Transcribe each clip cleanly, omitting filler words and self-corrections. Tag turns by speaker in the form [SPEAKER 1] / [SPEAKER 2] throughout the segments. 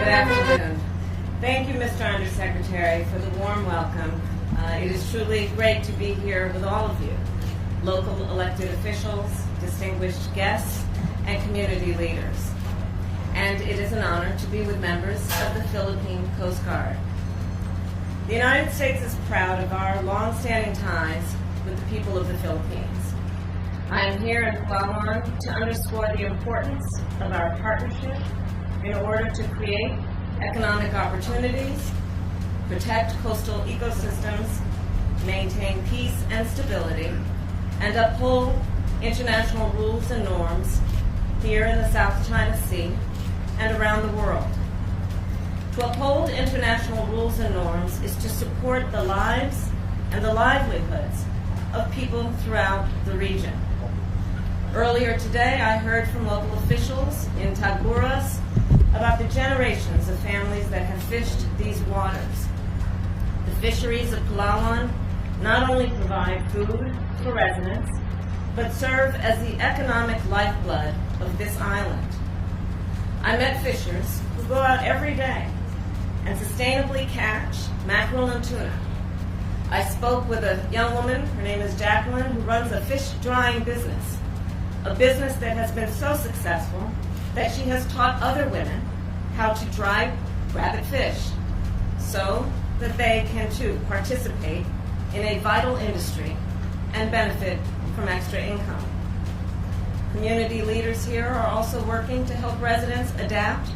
[SPEAKER 1] Good afternoon. Thank you, Mr. Undersecretary, for the warm welcome. It is truly great to be here with all of you, local elected officials, distinguished guests, and community leaders. And it is an honor to be with members of the Philippine Coast Guard. The United States is proud of our long-standing ties with the people of the Philippines. I am here in Palawan to underscore the importance of our partnership in order to create economic opportunities, protect coastal ecosystems, maintain peace and stability, and uphold international rules and norms here in the South China Sea and around the world. To uphold international rules and norms is to support the lives and the livelihoods of people throughout the region. Earlier today, I heard from local officials in Tagpuras about the generations of families that have fished these waters. The fisheries of Palawan not only provide food for residents, but serve as the economic lifeblood of this island. I met fishers who go out every day and sustainably catch mackerel and tuna. I spoke with a young woman, her name is Jacqueline, who runs a fish drying business, a business that has been so successful that she has taught other women how to dry rabbit fish so that they can too participate in a vital industry and benefit from extra income. Community leaders here are also working to help residents adapt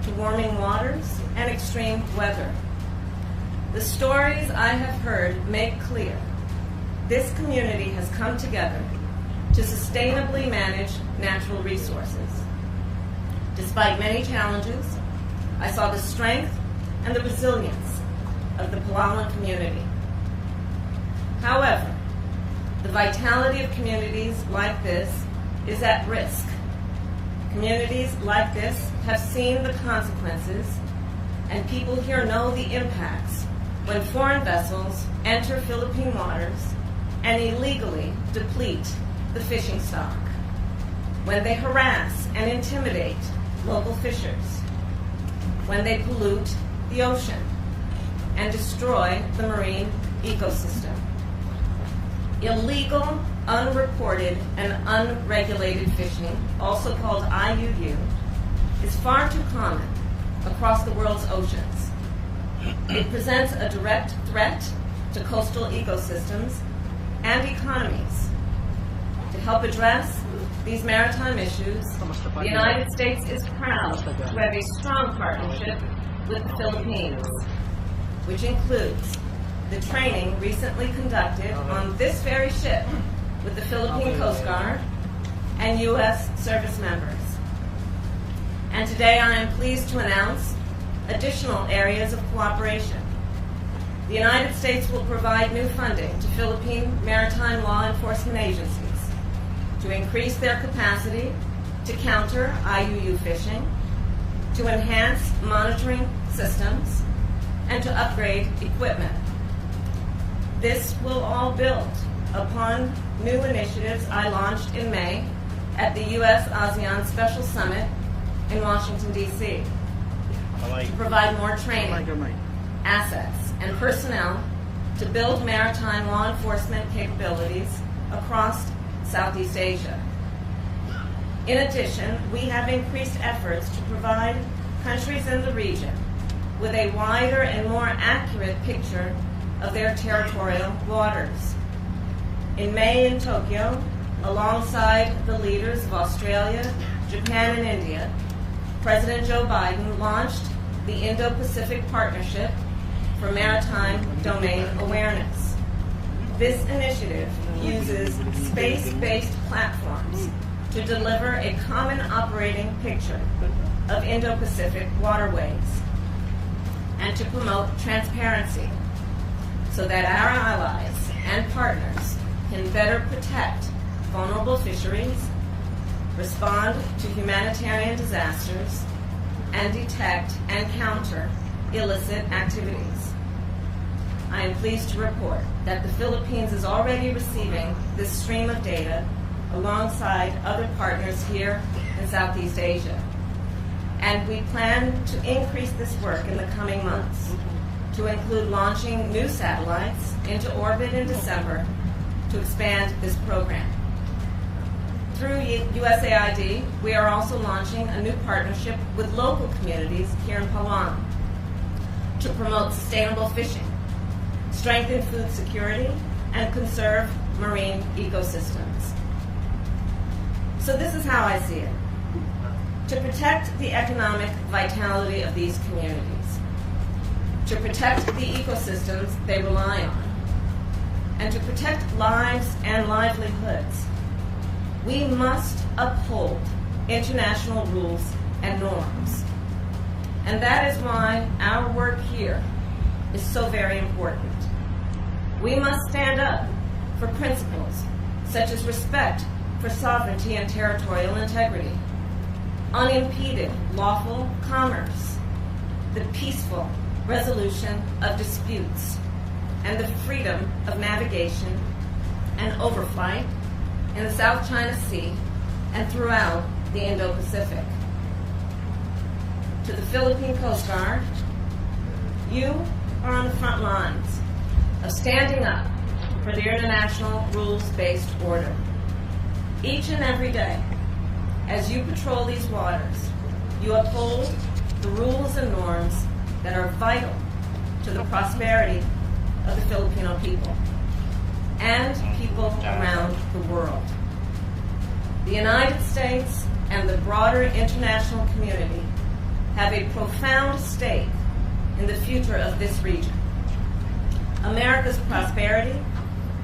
[SPEAKER 1] to warming waters and extreme weather. The stories I have heard make clear this community has come together to sustainably manage natural resources. Despite many challenges, I saw the strength and the resilience of the Palawan community. However, the vitality of communities like this is at risk. Communities like this have seen the consequences, and people here know the impacts when foreign vessels enter Philippine waters and illegally deplete the fishing stock, when they harass and intimidate local fishers, when they pollute the ocean and destroy the marine ecosystem. Illegal, unreported, and unregulated fishing, also called IUU, is far too common across the world's oceans. It presents a direct threat to coastal ecosystems and economies. To help address these maritime issues, the United States is proud to have a strong partnership with the Philippines, which includes the training recently conducted on this very ship with the Philippine Coast Guard and U.S. service members. And today I am pleased to announce additional areas of cooperation. The United States will provide new funding to Philippine maritime law enforcement agencies to increase their capacity to counter IUU fishing, to enhance monitoring systems, and to upgrade equipment. This will all build upon new initiatives I launched in May at the U.S.-ASEAN Special Summit in Washington, D.C. to provide more training, assets, and personnel to build maritime law enforcement capabilities across Southeast Asia. In addition, we have increased efforts to provide countries in the region with a wider and more accurate picture of their territorial waters. In May in Tokyo, alongside the leaders of Australia, Japan, and India, President Joe Biden launched the Indo-Pacific Partnership for Maritime Domain Awareness. This initiative uses space-based platforms to deliver a common operating picture of Indo-Pacific waterways and to promote transparency so that our allies and partners can better protect vulnerable fisheries, respond to humanitarian disasters, and detect and counter illicit activities. I am pleased to report that the Philippines is already receiving this stream of data alongside other partners here in Southeast Asia. and we plan to increase this work in the coming months to include launching new satellites into orbit in December to expand this program. Through USAID, we are also launching a new partnership with local communities here in Palawan to promote sustainable fishing, strengthen food security, and conserve marine ecosystems. So this is how I see it. To protect the economic vitality of these communities, to protect the ecosystems they rely on, and to protect lives and livelihoods, we must uphold international rules and norms. And that is why our work here is so very important. We must stand up for principles such as respect for sovereignty and territorial integrity, unimpeded lawful commerce, the peaceful resolution of disputes, and the freedom of navigation and overflight in the South China Sea and throughout the Indo-Pacific. To the Philippine Coast Guard, you are on the front lines of standing up for the international rules-based order. Each and every day, as you patrol these waters, you uphold the rules and norms that are vital to the prosperity of the Filipino people and people around the world. The United States and the broader international community have a profound stake in the future of this region. America's prosperity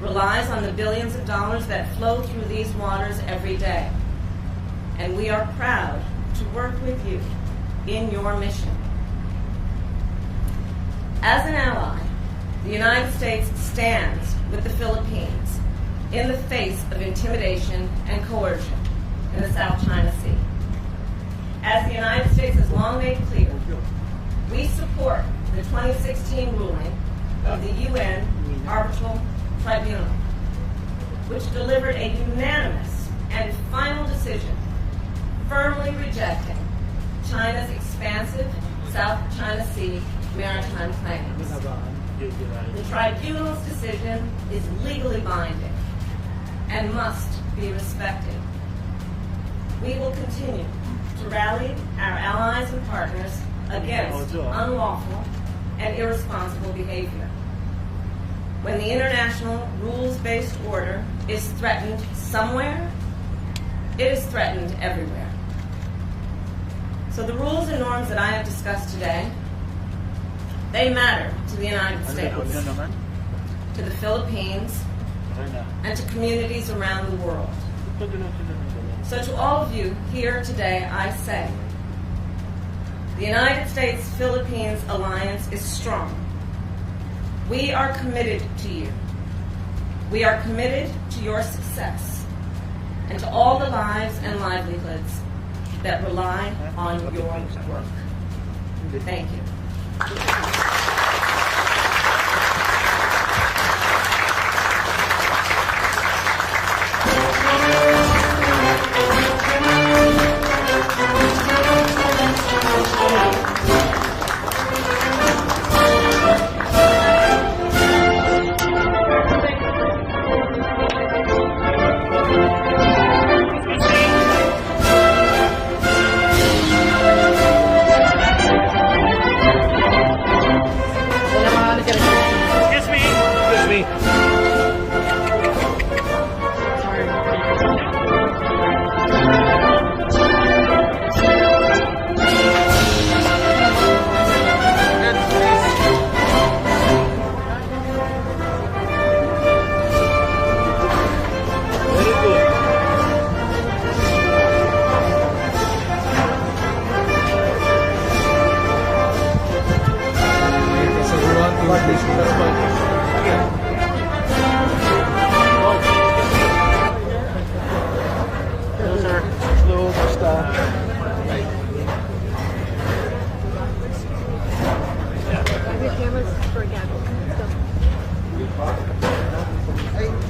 [SPEAKER 1] relies on the billions of dollars that flow through these waters every day, and we are proud to work with you in your mission. As an ally, the United States stands with the Philippines in the face of intimidation and coercion in the South China Sea. As the United States has long made clear, we support the 2016 ruling of the UN Arbitral Tribunal, which delivered a unanimous and final decision firmly rejecting China's expansive South China Sea maritime claims. The tribunal's decision is legally binding and must be respected. We will continue to rally our allies and partners against unlawful and irresponsible behavior. When the international rules-based order is threatened somewhere, it is threatened everywhere. So the rules and norms that I have discussed today, they matter to the United States, to the Philippines, and to communities around the world. So to all of you here today, I say, the United States-Philippines alliance is strong. We are committed to you. We are committed to your success and to all the lives and livelihoods that rely on your work. Thank you.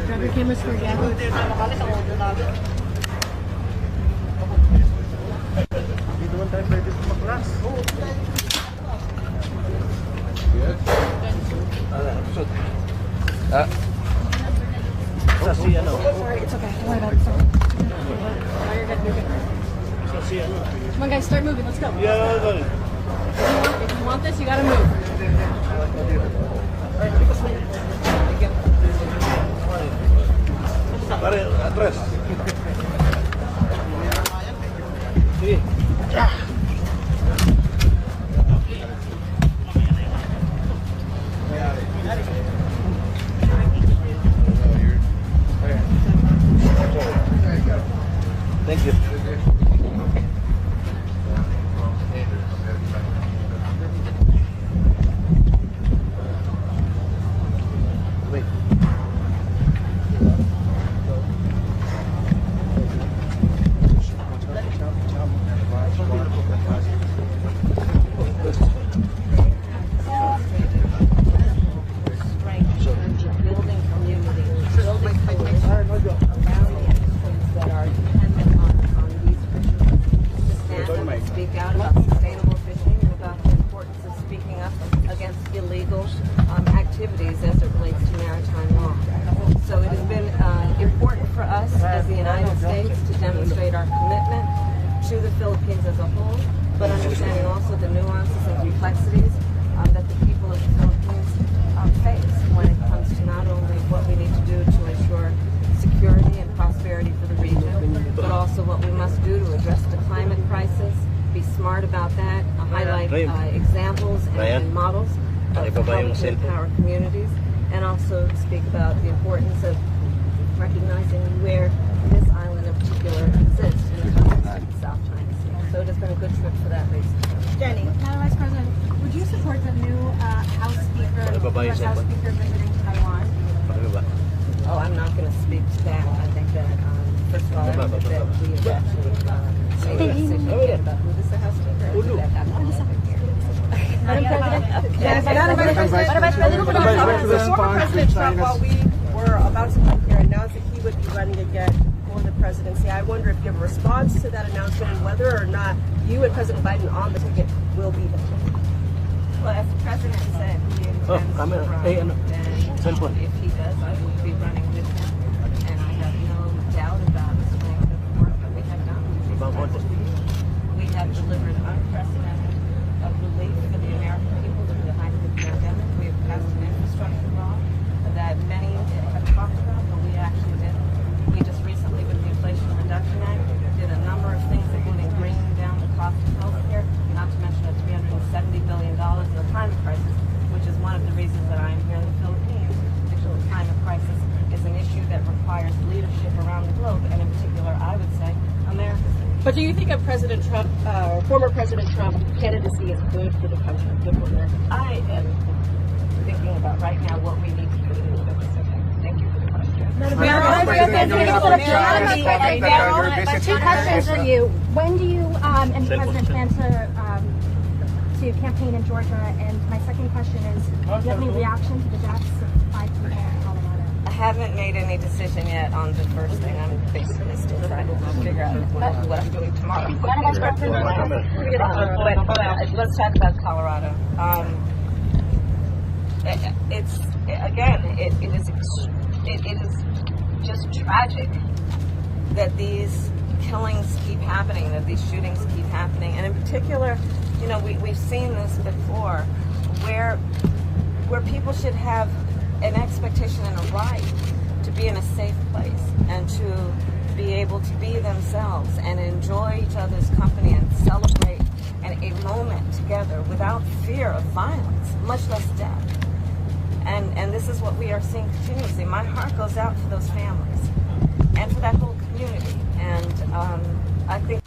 [SPEAKER 2] Grab your cameras for Gabby.
[SPEAKER 3] Dito man tayo pwede
[SPEAKER 2] Sorry, it's okay. Don't worry about it. Sorry. No, you're good. You're good. Come on, guys, start moving. Let's go. If you want this, you gotta move.
[SPEAKER 3] Atrás. Sí. Thank you. Wait.
[SPEAKER 1] Building community, building coalitions around the issues that are dependent on these fisheries. To stand up and speak out about sustainable fishing and about the importance of speaking up against illegal activities as it relates to maritime law. So it has been important for us as the United States to demonstrate our commitment to the Philippines as a whole, but understanding also the nuances and complexities that the people of the Philippines face when it comes to not only what we need to do to ensure security and prosperity for the region, but also what we must do to address the climate crisis, be smart about that, highlight examples and models of how we can empower communities, and also speak about the importance of recognizing where this island in particular exists in the context of the South China Sea. So it has been a good trip for that reason.
[SPEAKER 2] Jenny. Madam Vice President, would you support the new House Speaker, U.S. House Speaker visiting Taiwan?
[SPEAKER 1] Oh, I'm not going to speak to that. I think that, first of all, I think that we have actually made a decision yet about who is the House Speaker. I think that happens every year.
[SPEAKER 2] Madam President,
[SPEAKER 4] the former President Trump, while we were about to come here, announced that he would be running again for the presidency. I wonder if you have a response to that announcement and whether or not you and President Biden on the ticket will be there.
[SPEAKER 1] Well, as the President said, he intends to run, and if he does, I will be running with him. And I have no doubt about the strength of the work that we have done these past 2 years. We have delivered unprecedented relief for the American people through the height of the pandemic. We have passed an infrastructure law that many have talked about, but we actually didn't. We just recently, with the Inflation Reduction Act, did a number of things, including bringing down the cost of health care, not to mention a $370 billion in the climate crisis, which is one of the reasons that I am here in the Philippines. Because the climate crisis is an issue that requires leadership around the globe, and in particular, I would say, America's leadership.
[SPEAKER 4] But do you think of President Trump, former President Trump's candidacy is good for the country, good for America?
[SPEAKER 1] I am thinking about right now what we need to do to do this. Thank you for the question.
[SPEAKER 5] Two questions for you. When do you and the president plan to campaign in Georgia? And my second question is, do you have any reaction to the deaths of 5 people in Colorado?
[SPEAKER 1] I haven't made any decision yet on the first thing. I'm basically still trying to figure out what I'm doing tomorrow. But let's talk about Colorado. It is just tragic that these killings keep happening, that these shootings keep happening, and in particular, we've seen this before, where people should have an expectation and a right to be in a safe place and to be able to be themselves and enjoy each other's company and celebrate a moment together without fear of violence, much less death. And this is what we are seeing continuously. My heart goes out for those families and for that whole community. And I think